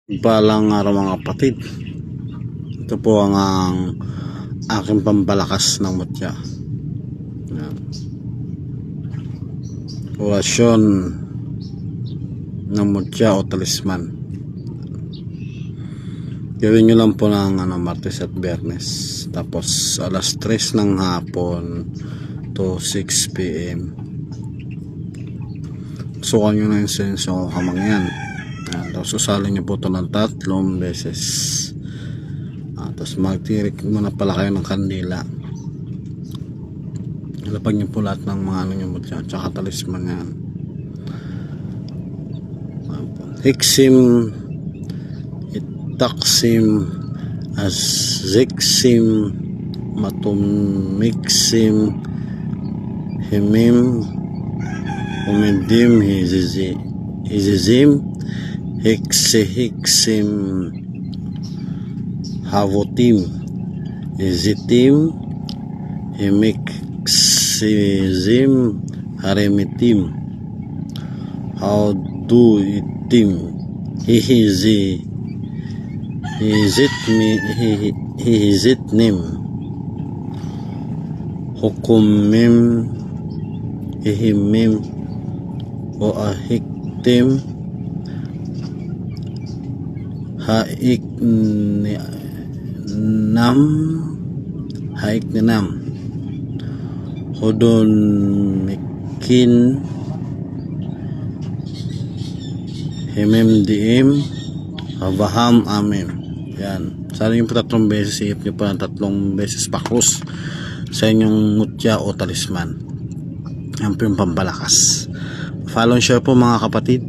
Balang araw mga kapatid. Ito po ang aking pambalakas ng mutya. Yan. Orasyon ng mutya o talisman. Gawin nyo lang po ng Martes at Biyernes. Tapos alas 3 ng hapon to 6 PM. Sukan nyo na insenso o kamangyan. Tapos usalin nyo po ito ng 3 beses. Tapos magtirik muna pala kayo ng kandila. Ilapag nyo po lahat ng mga nyo mo dyan, tsaka talisman yan. Hiksim, itaksim, aziksim, matumiksim, himim, umidim, hizizim, hiksim, havotim, izitim, himiksizim, haremitim, hauduitim, hihizitnim, hukumim, ihimim, o ahiktim, haikninam, hodon mikin, himimdiim, habaham amin. Yan. Sana yung 3 beses, iip nyo pa ng 3 beses pakus sa inyong mutya o talisman. Yan po yung pambalakas. Follow and share po mga kapatid.